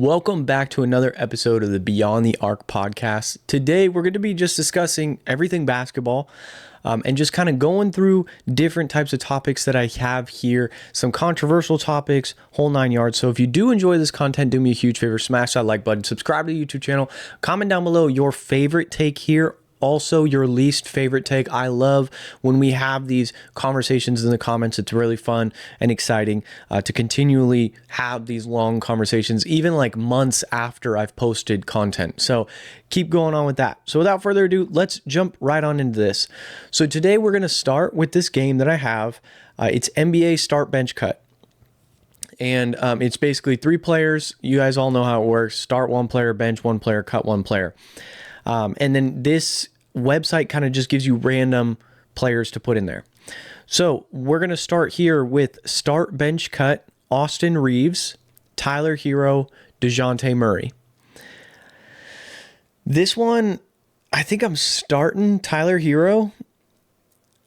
Welcome back to another episode of the Beyond the Arc podcast. Today, we're going to be just discussing everything basketball and just kind of going through different types of topics that I have here, some controversial topics, whole nine yards. So if you do enjoy this content, do me a huge favor, smash that like button, subscribe to the YouTube channel, comment down below your favorite take here. Also, your least favorite take. I love when we have these conversations in the comments. It's really fun and exciting to continually have these long conversations, even like months after I've posted content. So keep going on with that. So without further ado, let's jump right on into this. So today we're going to start with this game that I have. It's NBA Start Bench Cut. And it's basically 3 players. You guys all know how it works. Start 1 player, bench 1 player, cut 1 player. And then this website kind of just gives you random players to put in there. So we're going to start here with Start Bench Cut, Austin Reaves, Tyler Hero, DeJounte Murray. This one, I think I'm starting Tyler Hero.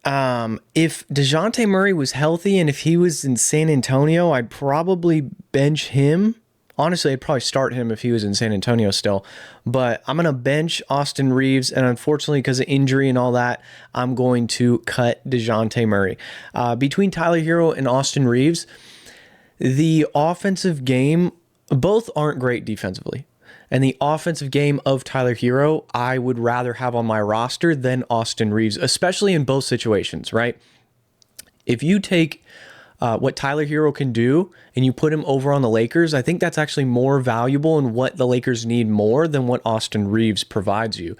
If DeJounte Murray was healthy and if he was in San Antonio, I'd probably bench him. Honestly, I'd probably start him if he was in San Antonio still, but I'm going to bench Austin Reaves, and unfortunately, because of injury and all that, I'm going to cut DeJounte Murray. Between Tyler Hero and Austin Reaves, the offensive game, both aren't great defensively, and the offensive game of Tyler Hero, I would rather have on my roster than Austin Reaves, especially in both situations, right? If you take what Tyler Hero can do and you put him over on the Lakers, I think that's actually more valuable and what the Lakers need more than what Austin Reaves provides you.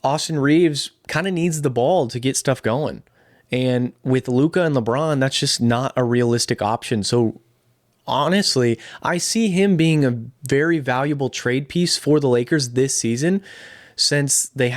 Austin Reaves kind of needs the ball to get stuff going. And with Luka and LeBron, that's just not a realistic option. So honestly, I see him being a very valuable trade piece for the Lakers this season, since they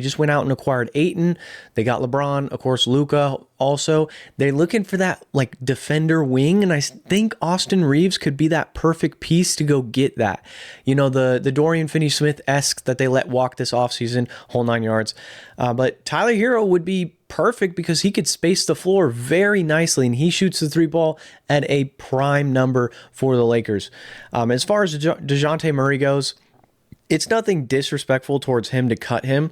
just went out and acquired Ayton. They got LeBron, of course, Luka also. They're looking for that like defender wing, and I think Austin Reaves could be that perfect piece to go get that. You know, the Dorian Finney-Smith-esque that they let walk this offseason, whole 9 yards. But Tyler Hero would be perfect because he could space the floor very nicely, and he shoots the 3 ball at a prime number for the Lakers. As far as DeJounte Murray goes, it's nothing disrespectful towards him to cut him.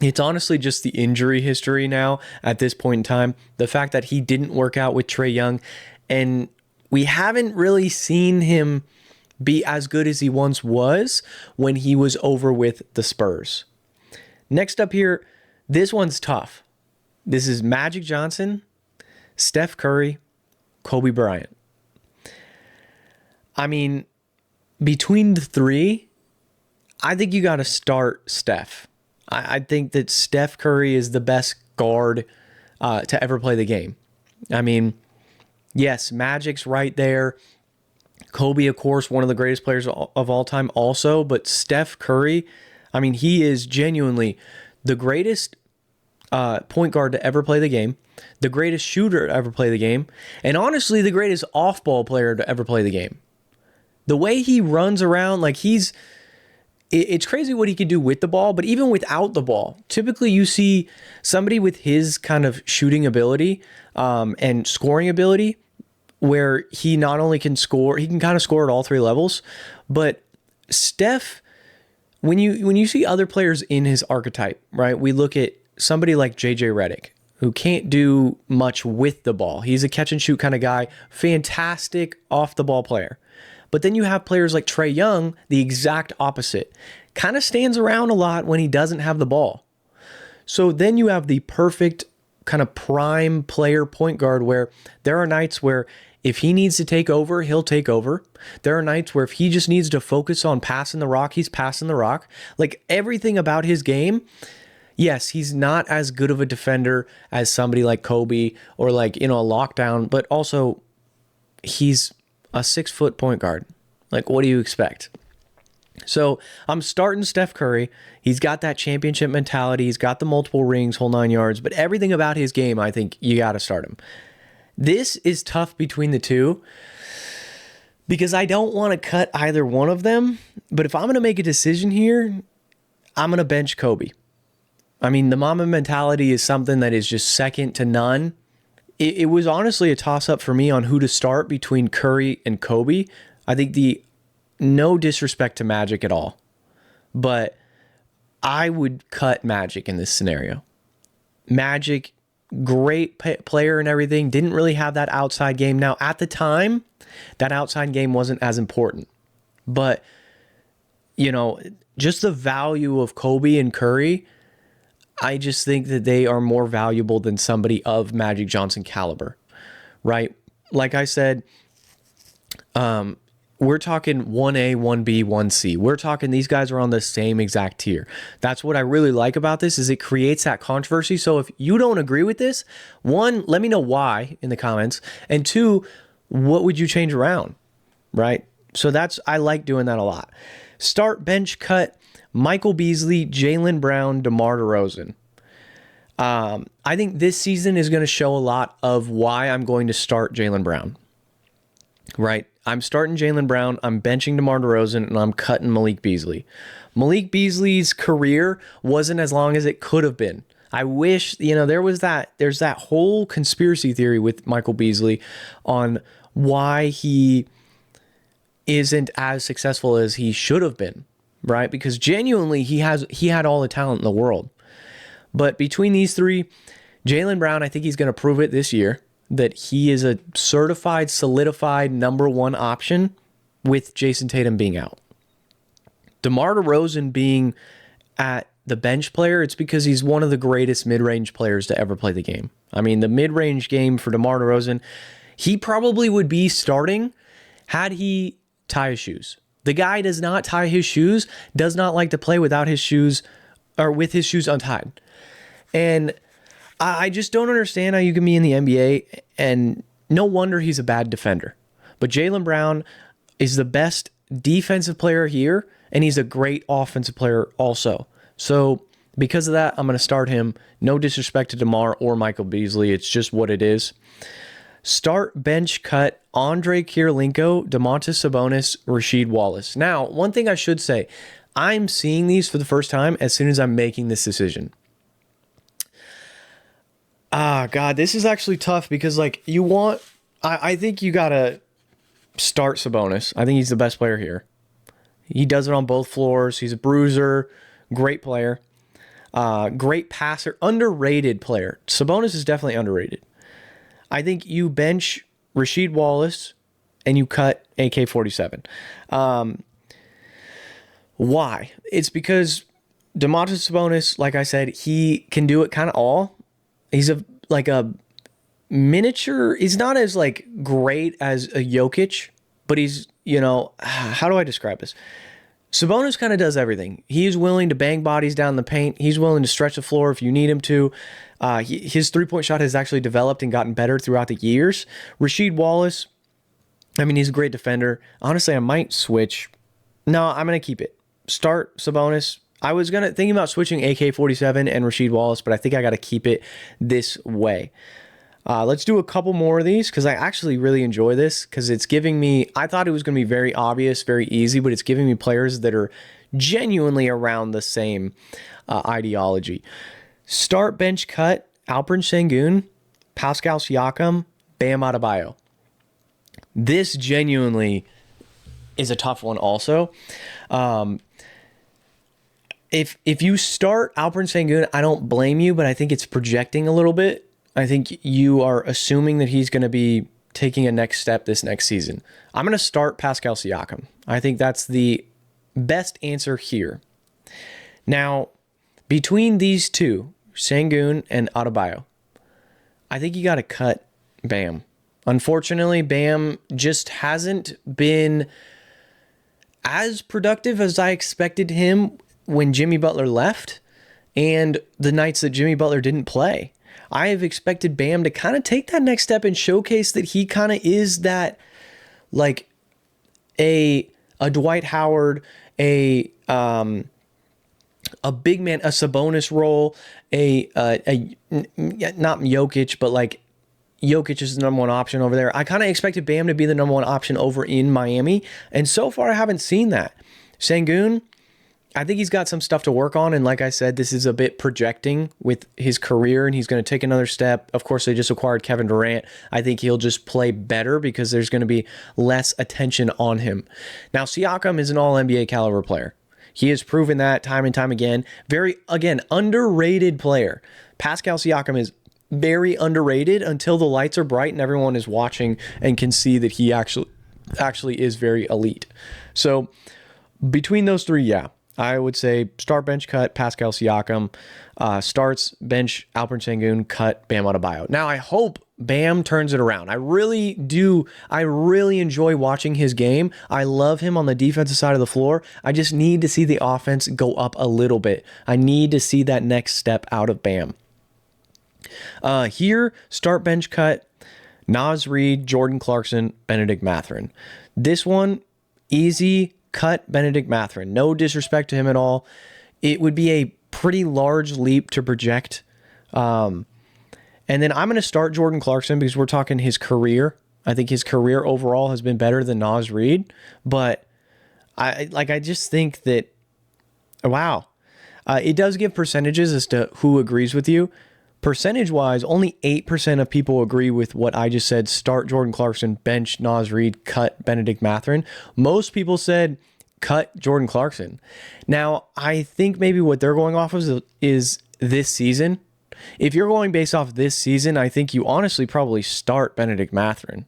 It's honestly just the injury history now at this point in time. The fact that he didn't work out with Trae Young, and we haven't really seen him be as good as he once was when he was over with the Spurs. Next up here, this one's tough. This is Magic Johnson, Steph Curry, Kobe Bryant. I mean, between the 3, I think you got to start Steph. I think that Steph Curry is the best guard to ever play the game. I mean, yes, Magic's right there. Kobe, of course, one of the greatest players of all time also. But Steph Curry, I mean, he is genuinely the greatest point guard to ever play the game, the greatest shooter to ever play the game, and honestly, the greatest off-ball player to ever play the game. The way he runs around, like it's crazy what he could do with the ball, but even without the ball, typically you see somebody with his kind of shooting ability and scoring ability where he not only can score, he can kind of score at all 3 levels, but Steph, when you see other players in his archetype, right? We look at somebody like JJ Redick, who can't do much with the ball. He's a catch and shoot kind of guy, fantastic off the ball player. But then you have players like Trae Young, the exact opposite. Kind of stands around a lot when he doesn't have the ball. So then you have the perfect kind of prime player point guard where there are nights where if he needs to take over, he'll take over. There are nights where if he just needs to focus on passing the rock, he's passing the rock. Like everything about his game, yes, he's not as good of a defender as somebody like Kobe or like, a lockdown, but also he's a 6-foot point guard. Like, what do you expect? So I'm starting Steph Curry. He's got that championship mentality. He's got the multiple rings, whole 9 yards, but everything about his game, I think you got to start him. This is tough between the 2 because I don't want to cut either one of them. But if I'm going to make a decision here, I'm going to bench Kobe. I mean, the Mamba mentality is something that is just second to none. It was honestly a toss-up for me on who to start between Curry and Kobe. I think the no disrespect to Magic at all, but I would cut Magic in this scenario. Magic, great player and everything, didn't really have that outside game. Now, at the time, that outside game wasn't as important. But, just the value of Kobe and Curry, I just think that they are more valuable than somebody of Magic Johnson caliber, right? Like I said, we're talking 1A, 1B, 1C. We're talking these guys are on the same exact tier. That's what I really like about this is it creates that controversy. So if you don't agree with this, one, let me know why in the comments. And two, what would you change around, right? So I like doing that a lot. Start, bench, cut, Michael Beasley, Jaylen Brown, DeMar DeRozan. I think this season is going to show a lot of why I'm going to start Jaylen Brown, right? I'm starting Jaylen Brown, I'm benching DeMar DeRozan, and I'm cutting Malik Beasley. Malik Beasley's career wasn't as long as it could have been. I wish, there's that whole conspiracy theory with Michael Beasley on why he isn't as successful as he should have been, right? Because genuinely, he had all the talent in the world. But between these three, Jaylen Brown, I think he's going to prove it this year that he is a certified, solidified number one option with Jason Tatum being out. DeMar DeRozan being at the bench player, it's because he's one of the greatest mid-range players to ever play the game. I mean, the mid-range game for DeMar DeRozan, he probably would be starting had he tie his shoes. The guy does not tie his shoes, does not like to play without his shoes or with his shoes untied. And I just don't understand how you can be in the NBA, and no wonder he's a bad defender. But Jaylen Brown is the best defensive player here, and he's a great offensive player also. So because of that, I'm going to start him. No disrespect to DeMar or Michael Beasley. It's just what it is. Start, bench, cut, Andre Kirilenko, Domantas Sabonis, Rasheed Wallace. Now, one thing I should say, I'm seeing these for the first time as soon as I'm making this decision. God, this is actually tough because, I think you got to start Sabonis. I think he's the best player here. He does it on both floors. He's a bruiser, great player, great passer, underrated player. Sabonis is definitely underrated. I think you bench Rasheed Wallace and you cut AK-47. Why? It's because Domantas Sabonis, like I said, he can do it kind of all. He's a miniature. He's not as great as a Jokic, but he's, how do I describe this? Sabonis kind of does everything. He's willing to bang bodies down the paint. He's willing to stretch the floor if you need him to. His three-point shot has actually developed and gotten better throughout the years. Rasheed Wallace, he's a great defender. Honestly, I might switch. No, I'm going to keep it. Start Sabonis. I was thinking about switching AK-47 and Rasheed Wallace, but I think I got to keep it this way. Let's do a couple more of these because I actually really enjoy this because it's giving me, I thought it was going to be very obvious, very easy, but it's giving me players that are genuinely around the same ideology. Start, bench, cut, Alperen Sengun, Pascal Siakam, Bam Adebayo. This genuinely is a tough one also. If you start Alperen Sengun, I don't blame you, but I think it's projecting a little bit. I think you are assuming that he's going to be taking a next step this next season. I'm going to start Pascal Siakam. I think that's the best answer here. Now, between these two, Sengun and Adebayo, I think you got to cut Bam. Unfortunately, Bam just hasn't been as productive as I expected him when Jimmy Butler left and the nights that Jimmy Butler didn't play. I have expected Bam to kind of take that next step and showcase that he kind of is that a Dwight Howard, a big man, a Sabonis role, not Jokic, but Jokic is the number one option over there. I kind of expected Bam to be the number one option over in Miami, and so far I haven't seen that. Sengun, I think he's got some stuff to work on. And like I said, this is a bit projecting with his career, and he's going to take another step. Of course, they just acquired Kevin Durant. I think he'll just play better because there's going to be less attention on him. Now, Siakam is an all-NBA caliber player. He has proven that time and time again. Very, again, underrated player. Pascal Siakam is very underrated until the lights are bright and everyone is watching and can see that he actually is very elite. So between those three, yeah, I would say start, bench, cut Pascal Siakam, starts, bench Alperen Sengun, cut Bam Adebayo. Now I hope Bam turns it around. I really do. I really enjoy watching his game. I love him on the defensive side of the floor. I just need to see the offense go up a little bit. I need to see that next step out of Bam. Here, start, bench, cut Naz Reid, Jordan Clarkson, Benedict Mathurin. This one, easy. Cut Benedict Mathurin. No disrespect to him at all. It would be a pretty large leap to project. And then I'm going to start Jordan Clarkson because we're talking his career. I think his career overall has been better than Naz Reid. But I just think that, wow. It does give percentages as to who agrees with you. Percentage-wise, only 8% of people agree with what I just said. Start Jordan Clarkson, bench Naz Reid, cut Benedict Mathurin. Most people said cut Jordan Clarkson. Now, I think maybe what they're going off of is this season. If you're going based off this season, I think you honestly probably start Benedict Mathurin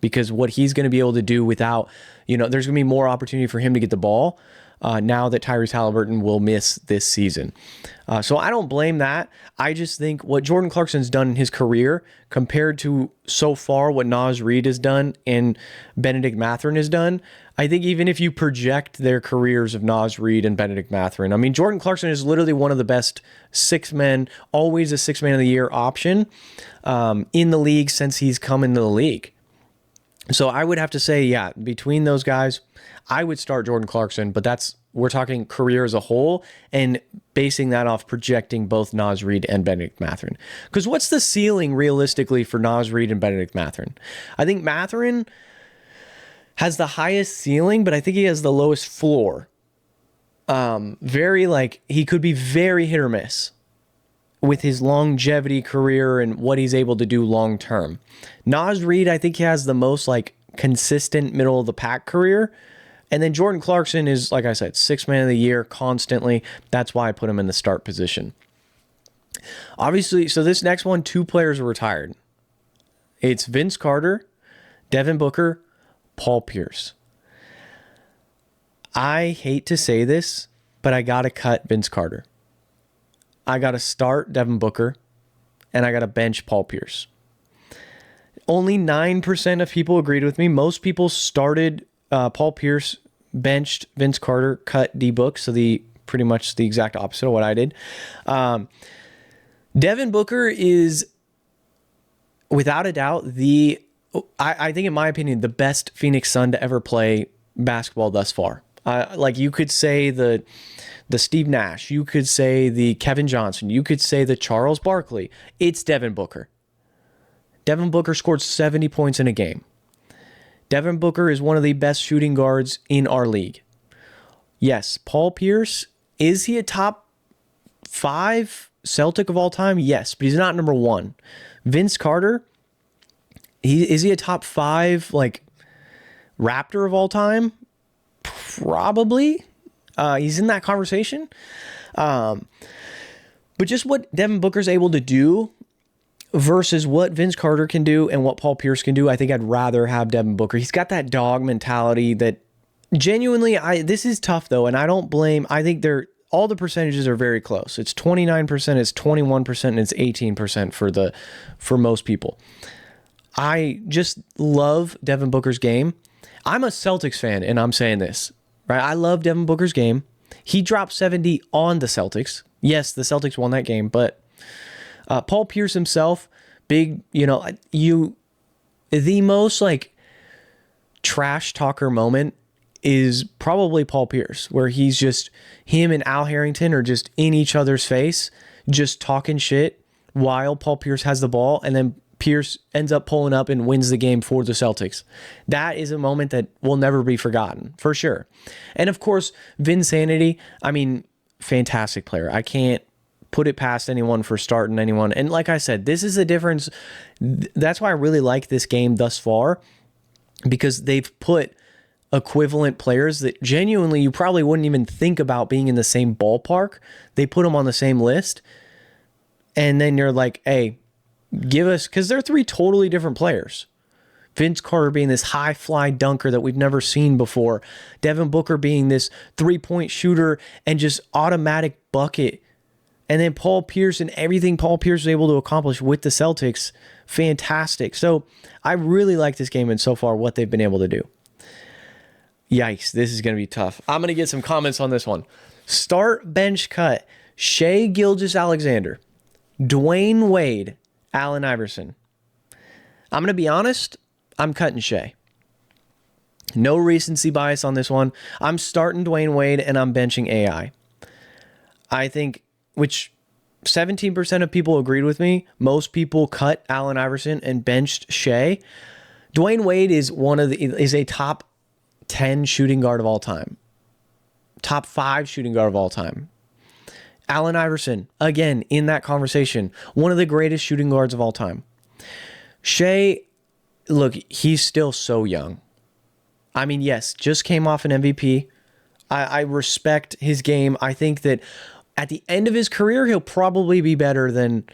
because what he's going to be able to do without, there's going to be more opportunity for him to get the ball. Now that Tyrese Halliburton will miss this season. So I don't blame that. I just think what Jordan Clarkson's done in his career compared to so far what Naz Reid has done and Benedict Mathurin has done, I think even if you project their careers of Naz Reid and Benedict Mathurin, I mean, Jordan Clarkson is literally one of the best six men, always a six-man of the year option in the league since he's come into the league. So I would have to say, yeah, between those guys, I would start Jordan Clarkson, but we're talking career as a whole and basing that off projecting both Naz Reid and Benedict Mathurin. Because what's the ceiling realistically for Naz Reid and Benedict Mathurin? I think Mathurin has the highest ceiling, but I think he has the lowest floor. He could be very hit or miss with his longevity career and what he's able to do long term. Naz Reid, I think he has the most consistent middle of the pack career. And then Jordan Clarkson is, like I said, six-man of the year constantly. That's why I put him in the start position. Obviously, so this next one, two players are retired. It's Vince Carter, Devin Booker, Paul Pierce. I hate to say this, but I got to cut Vince Carter. I got to start Devin Booker, and I got to bench Paul Pierce. Only 9% of people agreed with me. Most people started Paul Pierce, benched Vince Carter, cut D Book, so pretty much the exact opposite of what I did. Devin Booker is, without a doubt, I think in my opinion, the best Phoenix Sun to ever play basketball thus far. You could say the Steve Nash, you could say the Kevin Johnson, you could say the Charles Barkley. It's Devin Booker. Devin Booker scored 70 points in a game. Devin Booker is one of the best shooting guards in our league. Yes, Paul Pierce, is he a top 5 Celtic of all time? Yes, but he's not number 1. Vince Carter, is he a top 5 Raptor of all time? Probably. He's in that conversation. But just what Devin Booker's able to do versus what Vince Carter can do and what Paul Pierce can do, I think I'd rather have Devin Booker. He's got that dog mentality that genuinely, this is tough though, and I don't blame, I think all the percentages are very close. It's 29%, it's 21%, and it's 18% for most people. I just love Devin Booker's game. I'm a Celtics fan, and I'm saying this, right? I love Devin Booker's game. He dropped 70 on the Celtics. Yes, the Celtics won that game, but Paul Pierce himself, big, the most trash talker moment is probably Paul Pierce, where he's just, him and Al Harrington are just in each other's face, just talking shit while Paul Pierce has the ball. And then Pierce ends up pulling up and wins the game for the Celtics. That is a moment that will never be forgotten, for sure. And of course, Vinsanity, I mean, fantastic player. I can't put it past anyone for starting anyone. And like I said, this is a difference. That's why I really like this game thus far, because they've put equivalent players that genuinely you probably wouldn't even think about being in the same ballpark. They put them on the same list. And then you're like, hey, give us, because they're three totally different players. Vince Carter being this high fly dunker that we've never seen before. Devin Booker being this 3-point shooter and just automatic bucket. And then Paul Pierce and everything Paul Pierce was able to accomplish with the Celtics. Fantastic. So I really like this game and so far what they've been able to do. Yikes, this is going to be tough. I'm going to get some comments on this one. Start, bench, cut. Shai Gilgeous-Alexander, Dwayne Wade, Allen Iverson. I'm going to be honest, I'm cutting Shai. No recency bias on this one. I'm starting Dwayne Wade and I'm benching AI. I think, which 17% of people agreed with me. Most people cut Allen Iverson and benched Shai. Dwayne Wade is a top 10 shooting guard of all time. Top 5 shooting guard of all time. Allen Iverson, again, in that conversation, one of the greatest shooting guards of all time. Shai, look, he's still so young. I mean, yes, just came off an MVP. I respect his game. I think that at the end of his career, he'll probably be better than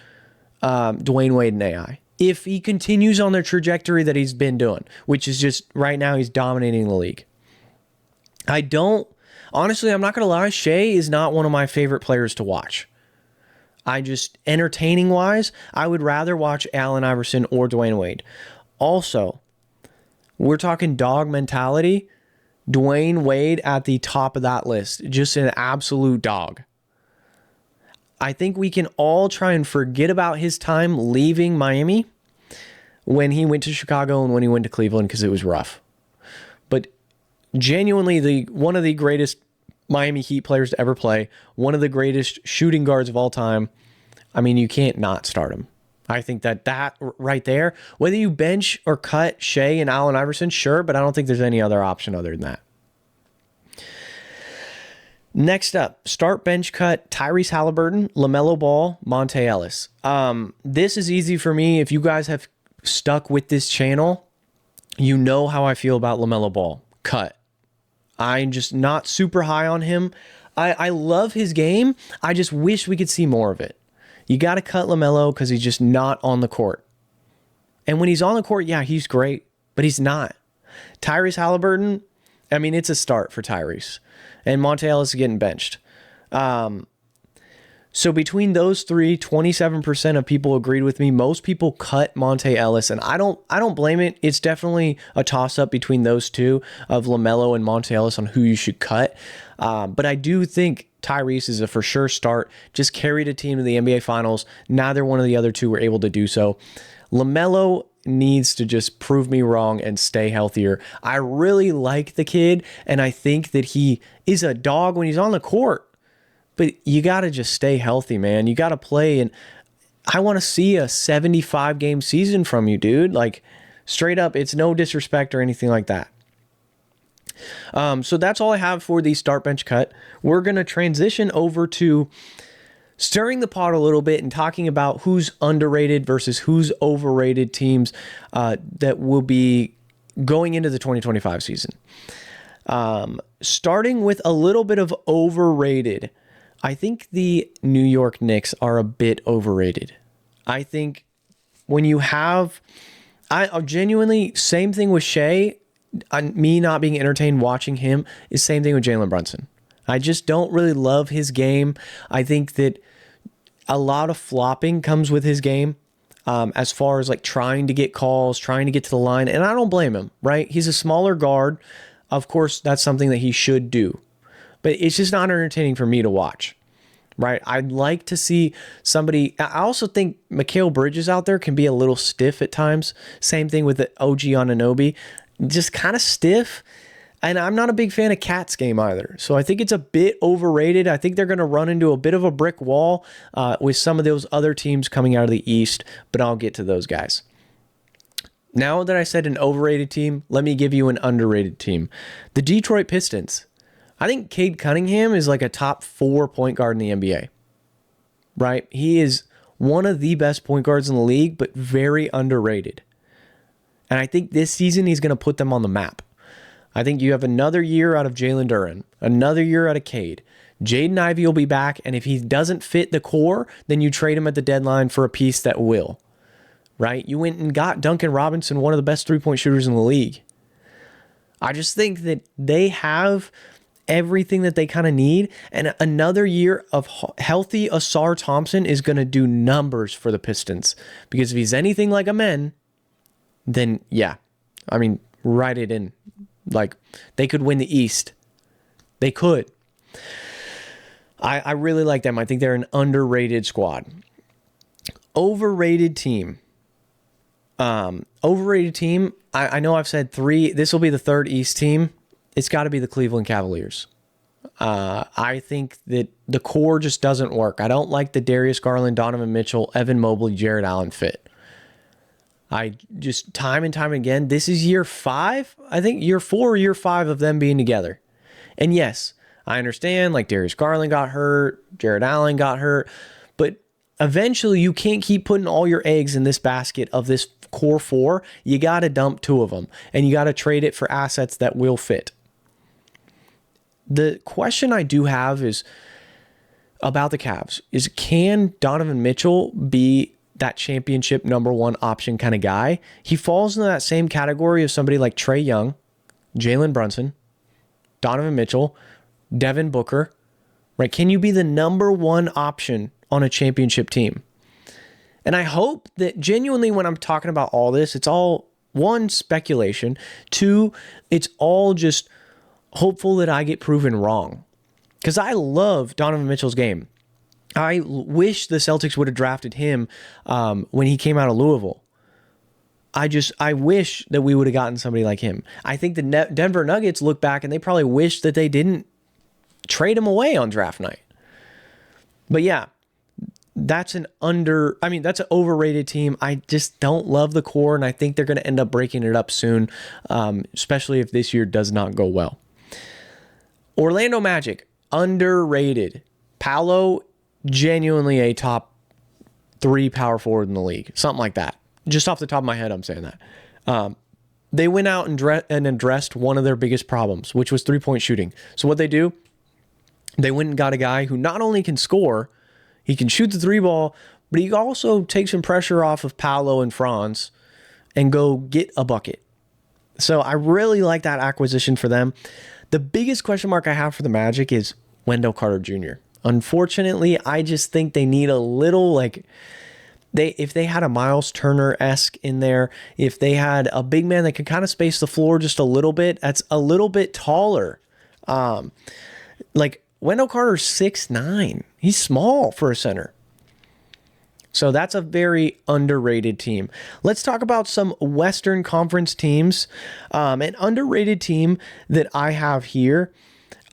Dwayne Wade and AI. If he continues on the trajectory that he's been doing, which is just right now he's dominating the league. Honestly, I'm not going to lie, Shai is not one of my favorite players to watch. Entertaining wise, I would rather watch Allen Iverson or Dwayne Wade. Also, we're talking dog mentality. Dwayne Wade at the top of that list, just an absolute dog. I think we can all try and forget about his time leaving Miami when he went to Chicago and when he went to Cleveland because it was rough. But genuinely, one of the greatest Miami Heat players to ever play, one of the greatest shooting guards of all time. I mean, you can't not start him. I think that right there, whether you bench or cut Shai and Allen Iverson, sure, but I don't think there's any other option other than that. Next up, start, bench, cut, Tyrese Halliburton, LaMelo Ball, Monte Ellis. This is easy for me. If you guys have stuck with this channel, you know how I feel about LaMelo Ball. Cut. I'm just not super high on him. I love his game. I just wish we could see more of it. You got to cut LaMelo because he's just not on the court. And when he's on the court, yeah, he's great, but he's not. Tyrese Halliburton, I mean, it's a start for Tyrese. And Monte Ellis is getting benched. So between those three, 27% of people agreed with me. Most people cut Monte Ellis, and I don't blame it. It's definitely a toss-up between those two of LaMelo and Monte Ellis on who you should cut. But I do think Tyrese is a for sure start. Just carried a team to the NBA Finals. Neither one of the other two were able to do so. LaMelo needs to just prove me wrong and stay healthier. I really like the kid, and I think that he is a dog when he's on the court. But you got to just stay healthy, man. You got to play, and I want to see a 75-game season from you, dude. Like, straight up, it's no disrespect or anything like that. So that's all I have for the start, bench, cut. We're going to transition over to stirring the pot a little bit and talking about who's underrated versus who's overrated teams that will be going into the 2025 season. Starting with a little bit of overrated, I think the New York Knicks are a bit overrated. I think when you have, I genuinely, same thing with Shai, me not being entertained watching him is same thing with Jalen Brunson. I just don't really love his game. I think that a lot of flopping comes with his game as far as like trying to get calls, trying to get to the line, and I don't blame him, right? He's a smaller guard. Of course, that's something that he should do, but it's just not entertaining for me to watch, right? I'd like to see somebody. I also think Mikal Bridges out there can be a little stiff at times. Same thing with the OG Anunoby, just kind of stiff. And I'm not a big fan of Cat's game either. So I think it's a bit overrated. I think they're going to run into a bit of a brick wall with some of those other teams coming out of the East, but I'll get to those guys. Now that I said an overrated team, let me give you an underrated team. The Detroit Pistons. I think Cade Cunningham is like a top 4 point guard in the NBA, right? He is one of the best point guards in the league, but very underrated. And I think this season he's going to put them on the map. I think you have another year out of Jalen Duren, another year out of Cade. Jaden Ivey will be back, and if he doesn't fit the core, then you trade him at the deadline for a piece that will. Right? You went and got Duncan Robinson, one of the best three-point shooters in the league. I just think that they have everything that they kind of need, and another year of healthy Ausar Thompson is going to do numbers for the Pistons, because if he's anything like a man, then yeah, I mean, write it in. Like, they could win the East. They could. I really like them. I think they're an underrated squad. Overrated team. Overrated team, I know I've said 3. This will be the third East team. It's got to be the Cleveland Cavaliers. I think that the core just doesn't work. I don't like the Darius Garland, Donovan Mitchell, Evan Mobley, Jared Allen fit. I just, time and time again, this is year 5. I think year 4 or year 5 of them being together. And yes, I understand, like, Darius Garland got hurt, Jared Allen got hurt, but eventually you can't keep putting all your eggs in this basket of this core 4. You got to dump 2 of them, and you got to trade it for assets that will fit. The question I do have is about the Cavs is, can Donovan Mitchell be that championship number 1 option kind of guy? He falls into that same category of somebody like Trae Young, Jalen Brunson, Donovan Mitchell, Devin Booker, right? Can you be the number 1 option on a championship team? And I hope that genuinely, when I'm talking about all this, it's all, 1, speculation, 2, it's all just hopeful that I get proven wrong. Because I love Donovan Mitchell's game. I wish the Celtics would have drafted him when he came out of Louisville. I wish that we would have gotten somebody like him. I think the Denver Nuggets look back and they probably wish that they didn't trade him away on draft night. But yeah, that's an overrated team. I just don't love the core, and I think they're going to end up breaking it up soon, especially if this year does not go well. Orlando Magic, underrated. Paolo, genuinely a top 3 power forward in the league. Something like that. Just off the top of my head, I'm saying that. They went out and addressed one of their biggest problems, which was three-point shooting. So what they do, they went and got a guy who not only can score, he can shoot the 3 ball, but he also takes some pressure off of Paolo and Franz and go get a bucket. So I really like that acquisition for them. The biggest question mark I have for the Magic is Wendell Carter Jr. Unfortunately, I just think they need a little, if they had a Miles Turner-esque in there, if they had a big man that could kind of space the floor just a little bit, that's a little bit taller. Wendell Carter's 6'9". He's small for a center. So that's a very underrated team. Let's talk about some Western Conference teams. An underrated team that I have here,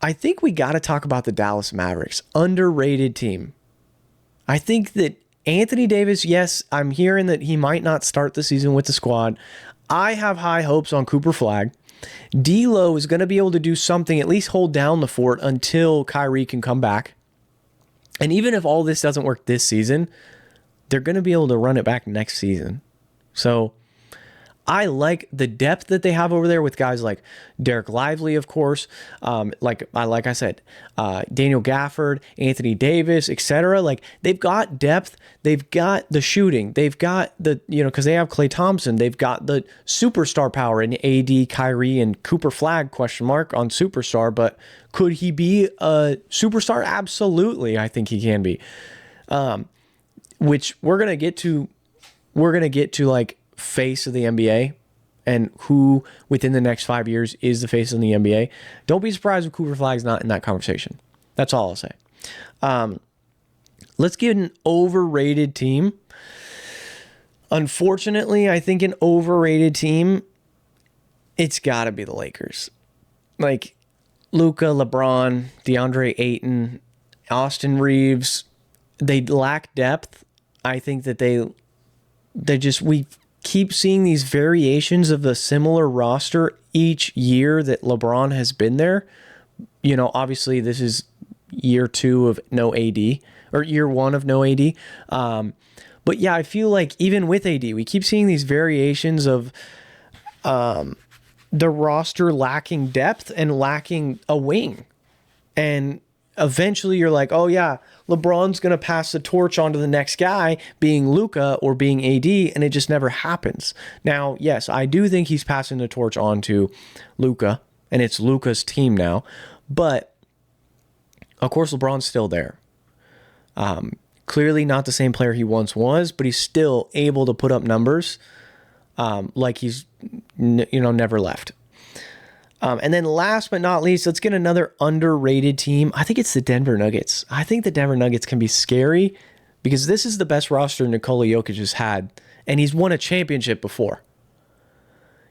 I think we got to talk about the Dallas Mavericks. Underrated team. I think that Anthony Davis, yes, I'm hearing that he might not start the season with the squad. I have high hopes on Cooper Flagg. D'Lo is going to be able to do something, at least hold down the fort until Kyrie can come back. And even if all this doesn't work this season, they're going to be able to run it back next season. So I like the depth that they have over there with guys like Derek Lively, of course. Like I said, Daniel Gafford, Anthony Davis, etc. Like, they've got depth. They've got the shooting. They've got the, because they have Klay Thompson. They've got the superstar power in AD, Kyrie, and Cooper Flagg, question mark on superstar. But could he be a superstar? Absolutely. I think he can be. Which we're going to get to like face of the NBA and who within the next 5 years is the face of the NBA. Don't be surprised if Cooper Flagg's not in that conversation. That's all I'll say. Let's get an overrated team. Unfortunately, I think an overrated team, it's got to be the Lakers. Like Luka, LeBron, DeAndre Ayton, Austin Reeves, they lack depth. I think that we've keep seeing these variations of a similar roster each year that LeBron has been there. You know, obviously this is year 2 of no AD, or year 1 of no AD. But yeah, I feel like even with AD, we keep seeing these variations of the roster lacking depth and lacking a wing. And eventually you're like, oh yeah, LeBron's going to pass the torch on to the next guy, being Luka or being AD, and it just never happens. Now, yes, I do think he's passing the torch on to Luka, and it's Luka's team now. But, of course, LeBron's still there. Clearly not the same player he once was, but he's still able to put up numbers like he's never left. And then last but not least, let's get another underrated team. I think it's the Denver Nuggets. I think the Denver Nuggets can be scary because this is the best roster Nikola Jokic has had, and he's won a championship before.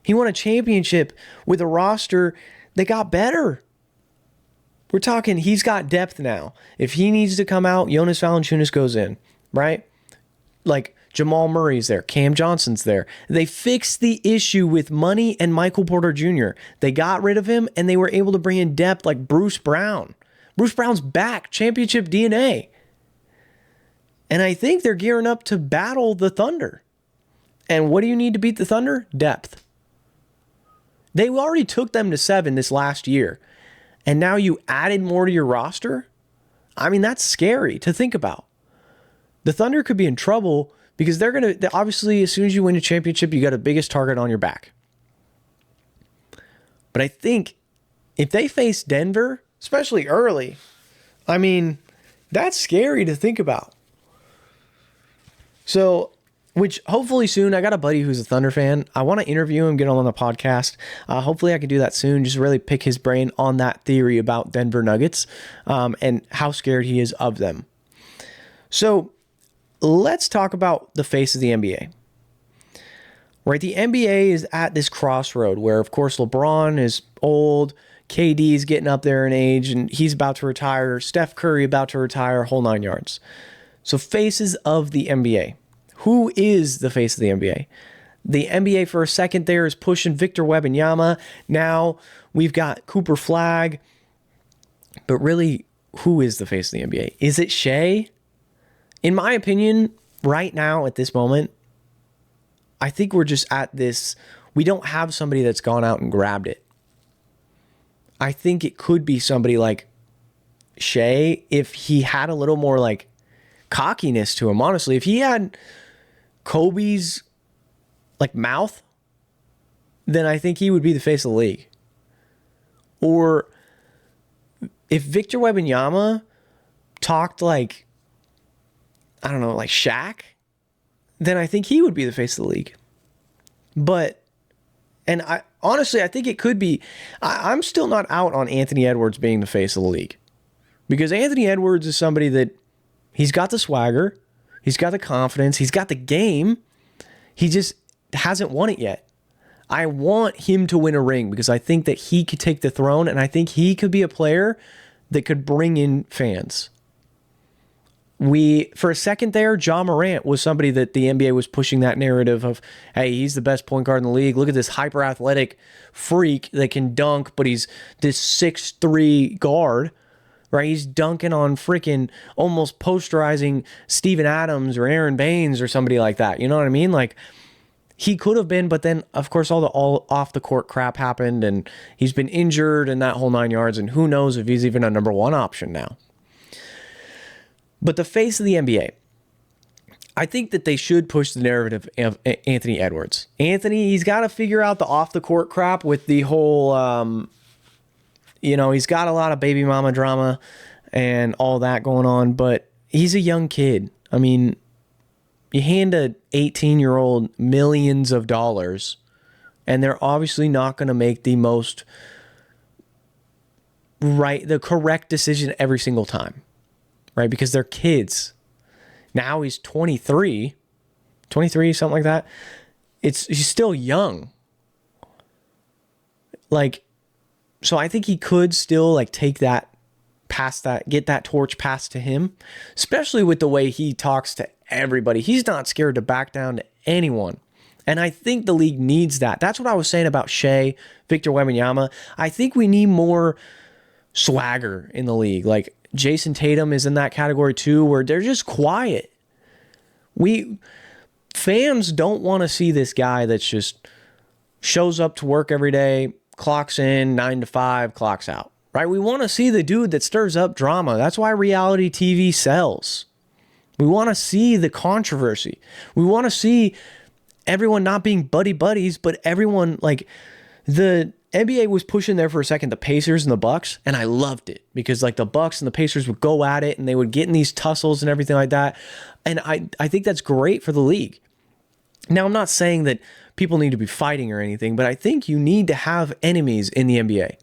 He won a championship with a roster that got better. We're talking he's got depth now. If he needs to come out, Jonas Valanciunas goes in, right? Like Jamal Murray's there. Cam Johnson's there. They fixed the issue with money and Michael Porter Jr. They got rid of him, and they were able to bring in depth like Bruce Brown. Bruce Brown's back. Championship DNA. And I think they're gearing up to battle the Thunder. And what do you need to beat the Thunder? Depth. They already took them to 7 this last year. And now you added more to your roster? I mean, that's scary to think about. The Thunder could be in trouble because they're going to, obviously, as soon as you win a championship, you got the biggest target on your back. But I think if they face Denver, especially early, I mean, that's scary to think about. So, which hopefully soon, I got a buddy who's a Thunder fan. I want to interview him, get him on the podcast. Hopefully I can do that soon, just really pick his brain on that theory about Denver Nuggets and how scared he is of them. So let's talk about the face of the NBA. Right, the NBA is at this crossroad where, of course, LeBron is old, KD is getting up there in age, and he's about to retire. Steph Curry about to retire, whole 9 yards. So faces of the NBA. Who is the face of the NBA? The NBA for a second there is pushing Victor Wembanyama. Now we've got Cooper Flag. But really, who is the face of the NBA? Is it Shea? In my opinion, right now at this moment, I think we're just at this, we don't have somebody that's gone out and grabbed it. I think it could be somebody like Shea if he had a little more like cockiness to him, honestly. If he had Kobe's like mouth, then I think he would be the face of the league. Or if Victor Wembanyama talked like, I don't know, like Shaq, then I think he would be the face of the league. But, and I honestly, I think it could be, I'm still not out on Anthony Edwards being the face of the league. Because Anthony Edwards is somebody that he's got the swagger, he's got the confidence, he's got the game. He just hasn't won it yet. I want him to win a ring because I think that he could take the throne, and I think he could be a player that could bring in fans. For a second there, Ja Morant was somebody that the NBA was pushing that narrative of, hey, he's the best point guard in the league. Look at this hyper-athletic freak that can dunk, but he's this 6'3" guard. Right, he's dunking on freaking almost posterizing Steven Adams or Aaron Baines or somebody like that. You know what I mean? Like, he could have been, but then, of course, all off the court crap happened, and he's been injured and that whole 9 yards, and who knows if he's even a number 1 option now. But the face of the NBA, I think that they should push the narrative of Anthony Edwards. Anthony, he's got to figure out the off the court crap with the whole... he's got a lot of baby mama drama and all that going on, but he's a young kid. I mean, you hand a 18-year-old millions of dollars, and they're obviously not going to make the correct decision every single time, right? Because they're kids. Now he's 23, something like that. He's still young. So I think he could still take that past that, get that torch passed to him, especially with the way he talks to everybody. He's not scared to back down to anyone. And I think the league needs that. That's what I was saying about Shea, Victor Wembanyama. I think we need more swagger in the league. Like Jason Tatum is in that category too, where they're just quiet. Fans don't want to see this guy that's just shows up to work every day, clocks in 9 to 5, clocks out, right? We want to see the dude that stirs up drama. That's why reality TV sells. We want to see the controversy. We want to see everyone not being buddies, but everyone, like, the NBA was pushing there for a second, the Pacers and the Bucks, and I loved it because, like, the Bucks and the Pacers would go at it and they would get in these tussles and everything like that. And I think that's great for the league. Now, I'm not saying that people need to be fighting or anything, but I think you need to have enemies in the NBA,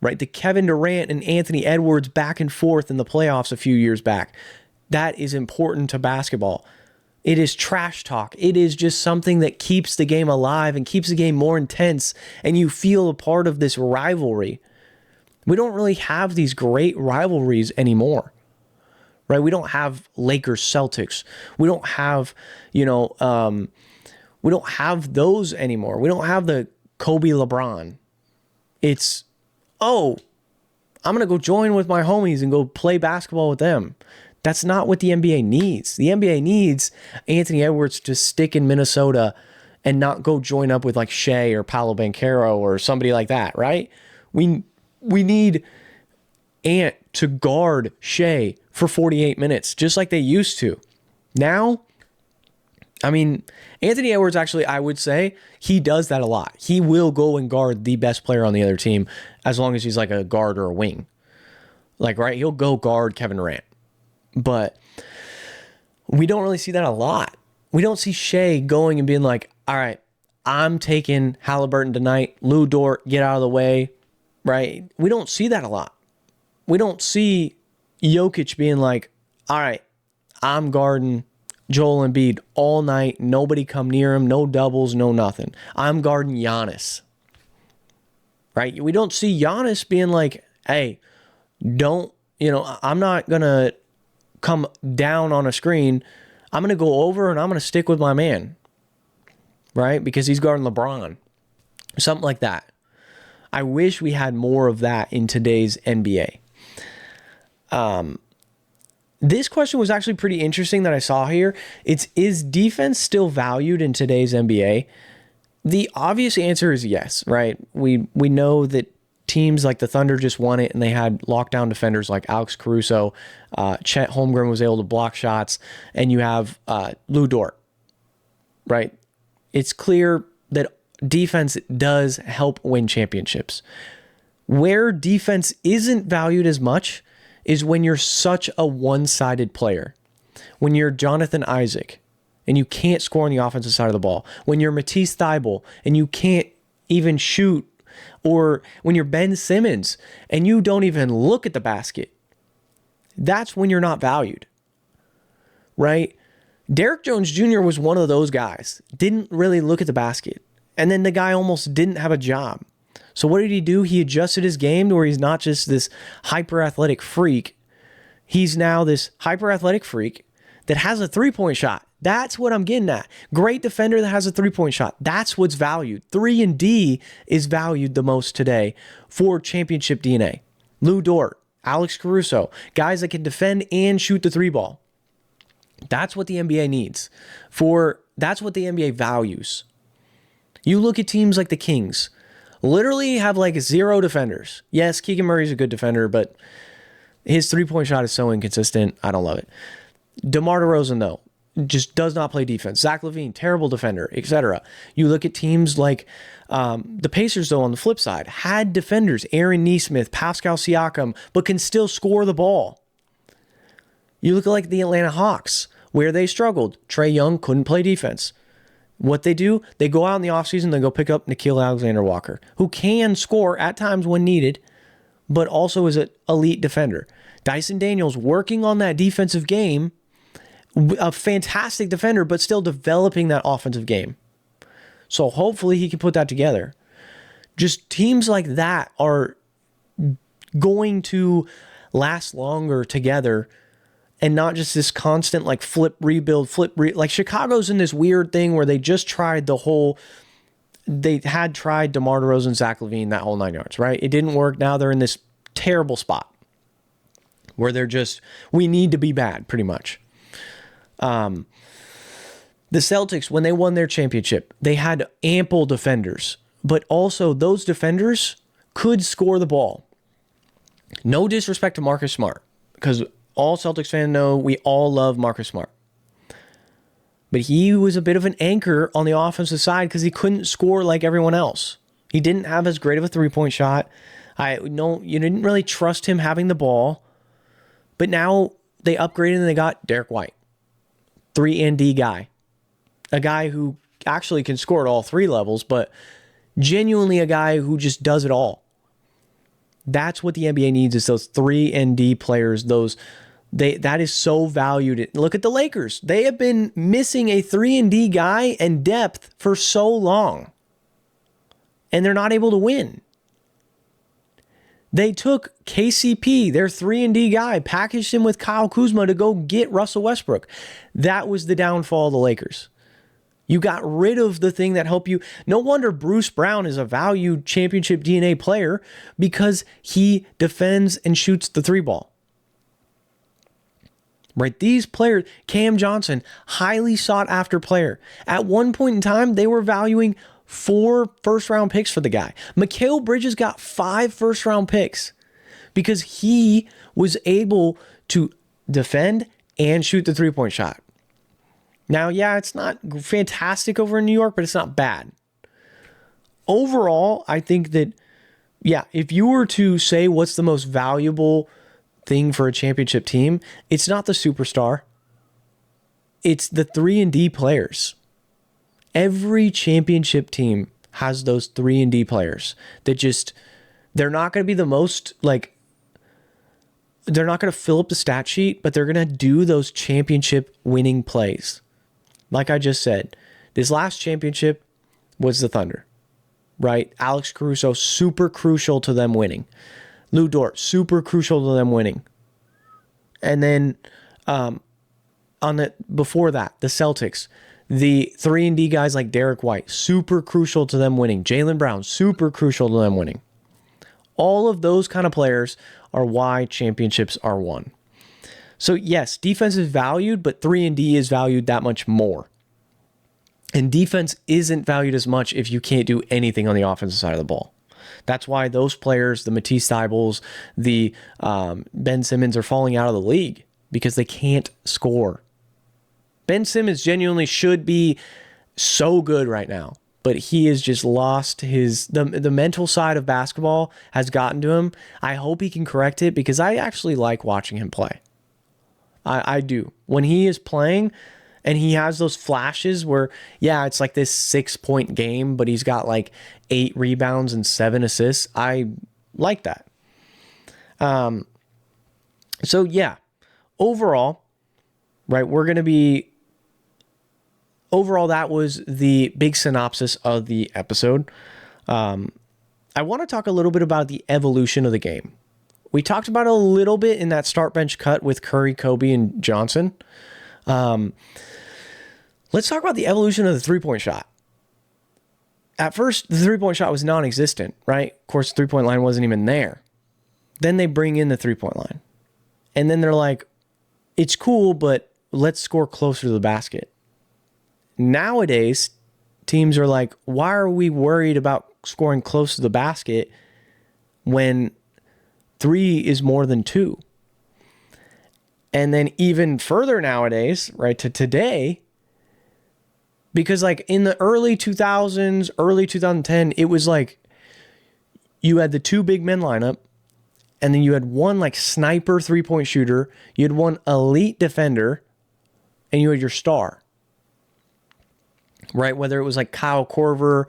right? The Kevin Durant and Anthony Edwards back and forth in the playoffs a few years back. That is important to basketball. It is trash talk. It is just something that keeps the game alive and keeps the game more intense, and you feel a part of this rivalry. We don't really have these great rivalries anymore, right? We don't have Lakers Celtics. We don't have, we don't have those anymore. We don't have the Kobe LeBron. It's, I'm going to go join with my homies and go play basketball with them. That's not what the NBA needs. The NBA needs Anthony Edwards to stick in Minnesota and not go join up with like Shea or Paolo Banchero or somebody like that, right? We need Ant to guard Shea for 48 minutes, just like they used to. Now, I mean, Anthony Edwards actually, I would say, he does that a lot. He will go and guard the best player on the other team as long as he's like a guard or a wing. Like, right, he'll go guard Kevin Durant. But we don't really see that a lot. We don't see Shea going and being like, all right, I'm taking Halliburton tonight. Lou Dort, get out of the way, right? We don't see that a lot. We don't see Jokic being like, all right, I'm guarding Joel Embiid all night. Nobody come near him. No doubles, no nothing. I'm guarding Giannis, right? We don't see Giannis being like, hey, I'm not going to come down on a screen. I'm going to go over and I'm going to stick with my man, right? Because he's guarding LeBron. Something like that. I wish we had more of that in today's NBA. This question was actually pretty interesting that I saw here. Is defense still valued in today's NBA? The obvious answer is yes, right? We know that teams like the Thunder just won it and they had lockdown defenders like Alex Caruso. Chet Holmgren was able to block shots, and you have Lou Dort, right? It's clear that defense does help win championships. Where defense isn't valued as much is when you're such a one-sided player. When you're Jonathan Isaac and you can't score on the offensive side of the ball. When you're Matisse Thybulle and you can't even shoot. Or when you're Ben Simmons and you don't even look at the basket. That's when you're not valued, right? Derrick Jones Jr. was one of those guys. Didn't really look at the basket. And then the guy almost didn't have a job. So what did he do? He adjusted his game to where he's not just this hyper-athletic freak. He's now this hyper-athletic freak that has a three-point shot. That's what I'm getting at. Great defender that has a three-point shot. That's what's valued. 3 and D is valued the most today for championship DNA. Lou Dort, Alex Caruso, guys that can defend and shoot the three ball. That's what the NBA needs. That's what the NBA values. You look at teams like the Kings, literally have like 0 defenders. Yes, Keegan Murray's a good defender, but his three-point shot is so inconsistent. I don't love it. DeMar DeRozan, though, just does not play defense. Zach LaVine, terrible defender, etc. You look at teams like the Pacers, though, on the flip side, had defenders, Aaron Nesmith, Pascal Siakam, but can still score the ball. You look at like the Atlanta Hawks, where they struggled. Trae Young couldn't play defense. What they do, they go out in the offseason, they go pick up Nickeil Alexander-Walker, who can score at times when needed, but also is an elite defender. Dyson Daniels working on that defensive game, a fantastic defender, but still developing that offensive game. So hopefully he can put that together. Just teams like that are going to last longer together and not just this constant like like Chicago's in this weird thing where they just tried they had tried DeMar DeRozan, Zach LaVine, that whole 9 yards, right? It didn't work. Now they're in this terrible spot where we need to be bad, pretty much. The Celtics, when they won their championship, they had ample defenders, but also those defenders could score the ball. No disrespect to Marcus Smart, because all Celtics fans know we all love Marcus Smart. But he was a bit of an anchor on the offensive side because he couldn't score like everyone else. He didn't have as great of a three-point shot. You didn't really trust him having the ball. But now they upgraded and they got Derek White, 3-and-D guy. A guy who actually can score at all three levels, but genuinely a guy who just does it all. That's what the NBA needs, is those 3-and-D players, that is so valued. Look at the Lakers. They have been missing a 3-and-D guy and depth for so long. And they're not able to win. They took KCP, their 3-and-D guy, packaged him with Kyle Kuzma to go get Russell Westbrook. That was the downfall of the Lakers. You got rid of the thing that helped you. No wonder Bruce Brown is a valued championship DNA player, because he defends and shoots the three ball. Right? These players, Cam Johnson, highly sought after player. At one point in time, they were valuing 4 first-round picks for the guy. Mikal Bridges got 5 first-round picks because he was able to defend and shoot the three-point shot. Now, yeah, it's not fantastic over in New York, but it's not bad. Overall, I think that, yeah, if you were to say what's the most valuable thing for a championship team, it's not the superstar. It's the 3-and-D players. Every championship team has those 3-and-D players that they're not going to be the most, like, they're not going to fill up the stat sheet, but they're going to do those championship winning plays. Like I just said, this last championship was the Thunder, right? Alex Caruso, super crucial to them winning. Lou Dort, super crucial to them winning. And then before that, the Celtics, the 3-and-D guys like Derek White, super crucial to them winning. Jaylen Brown, super crucial to them winning. All of those kind of players are why championships are won. So yes, defense is valued, but 3-and-D is valued that much more. And defense isn't valued as much if you can't do anything on the offensive side of the ball. That's why those players, the Matisse Thybulles, the Ben Simmons, are falling out of the league, because they can't score. Ben Simmons genuinely should be so good right now, but he has just lost the mental side of basketball has gotten to him. I hope he can correct it, because I actually like watching him play. I do. When he is playing and he has those flashes where, yeah, it's like this 6-point game, but he's got like 8 rebounds and 7 assists. I like that. So yeah, overall, right, overall, that was the big synopsis of the episode. I want to talk a little bit about the evolution of the game. We talked about it a little bit in that start bench cut with Curry, Kobe, and Johnson. Let's talk about the evolution of the three-point shot. At first, the three-point shot was non-existent, right? Of course, the three-point line wasn't even there. Then they bring in the three-point line. And then they're like, it's cool, but let's score closer to the basket. Nowadays, teams are like, why are we worried about scoring close to the basket when 3 is more than 2? And then even further nowadays, right, to today, because like in the early 2000s, early 2010, it was like you had the 2 big men lineup, and then you had one like sniper 3-point shooter, you had one elite defender, and you had your star. Right? Whether it was like Kyle Korver,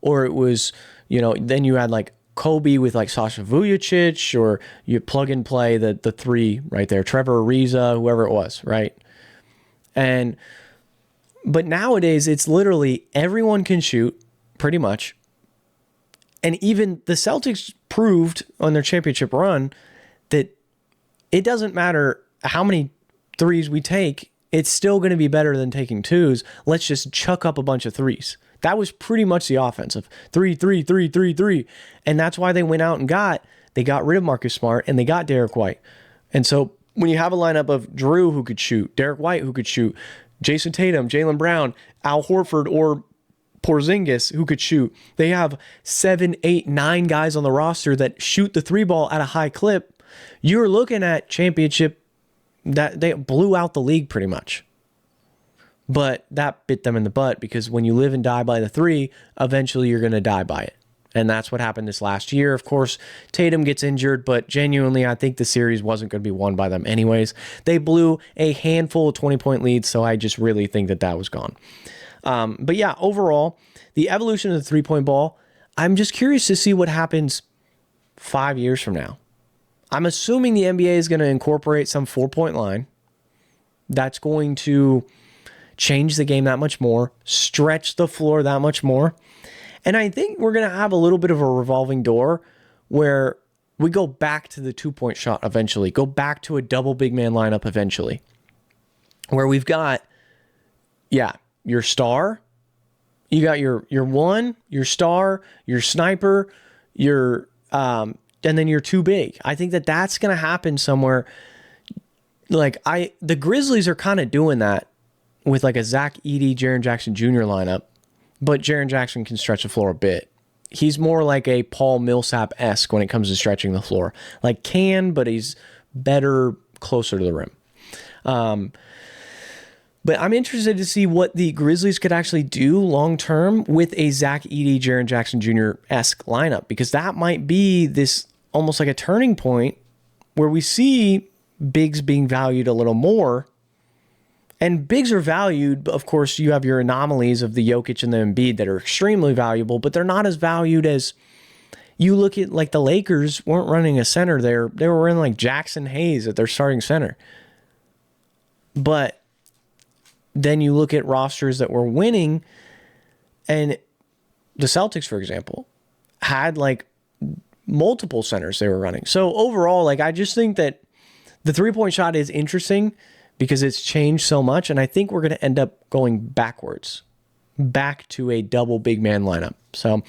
or it was, then you had like Kobe with like Sasha Vujacic, or you plug and play the 3 right there, Trevor Ariza, whoever it was, right? But nowadays it's literally everyone can shoot pretty much. And even the Celtics proved on their championship run that it doesn't matter how many threes we take, it's still going to be better than taking twos. Let's just chuck up a bunch of threes. That was pretty much the offense of 3, 3, 3, 3, 3. And that's why they went out and they got rid of Marcus Smart and they got Derek White. And so when you have a lineup of Drew who could shoot, Derek White who could shoot, Jason Tatum, Jaylen Brown, Al Horford, or Porzingis who could shoot, they have 7, 8, 9 guys on the roster that shoot the three ball at a high clip. You're looking at championship that they blew out the league pretty much. But that bit them in the butt because when you live and die by the three, eventually you're going to die by it. And that's what happened this last year. Of course, Tatum gets injured, but genuinely, I think the series wasn't going to be won by them anyways. They blew a handful of 20-point leads, so I just really think that was gone. But yeah, overall, the evolution of the three-point ball, I'm just curious to see what happens 5 years from now. I'm assuming the NBA is going to incorporate some 4-point line. That's going to change the game that much more, stretch the floor that much more. And I think we're going to have a little bit of a revolving door where we go back to the 2-point shot eventually, go back to a double big man lineup eventually, where we've got, your star, you got your one, your star, your sniper, and then you're too big. I think that's going to happen somewhere. Like the Grizzlies are kind of doing that with like a Zach Edey, Jaren Jackson Jr. lineup, but Jaren Jackson can stretch the floor a bit. He's more like a Paul Millsap-esque when it comes to stretching the floor. Like but he's better closer to the rim. But I'm interested to see what the Grizzlies could actually do long-term with a Zach Edey, Jaren Jackson Jr.-esque lineup, because that might be this almost like a turning point where we see bigs being valued a little more. And bigs are valued, but of course you have your anomalies of the Jokic and the Embiid that are extremely valuable, but they're not as valued as you look at. Like the Lakers weren't running a center there. They were running like Jackson Hayes at their starting center. But then you look at rosters that were winning, and the Celtics, for example, had like multiple centers they were running. So overall, like I just think that the three-point shot is interesting because it's changed so much, and I think we're going to end up going backwards, back to a double big man lineup. So,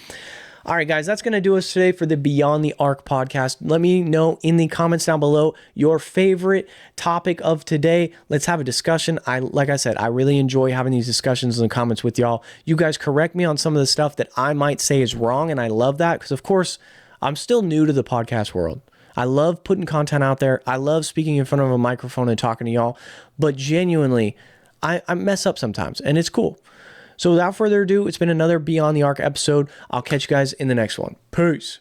all right, guys, that's going to do us today for the Beyond the Arc podcast. Let me know in the comments down below your favorite topic of today. Let's have a discussion. Like I said, I really enjoy having these discussions in the comments with y'all. You guys correct me on some of the stuff that I might say is wrong, and I love that because, of course, I'm still new to the podcast world. I love putting content out there. I love speaking in front of a microphone and talking to y'all, but genuinely, I mess up sometimes, and it's cool. So without further ado, it's been another Beyond the Arc episode. I'll catch you guys in the next one. Peace.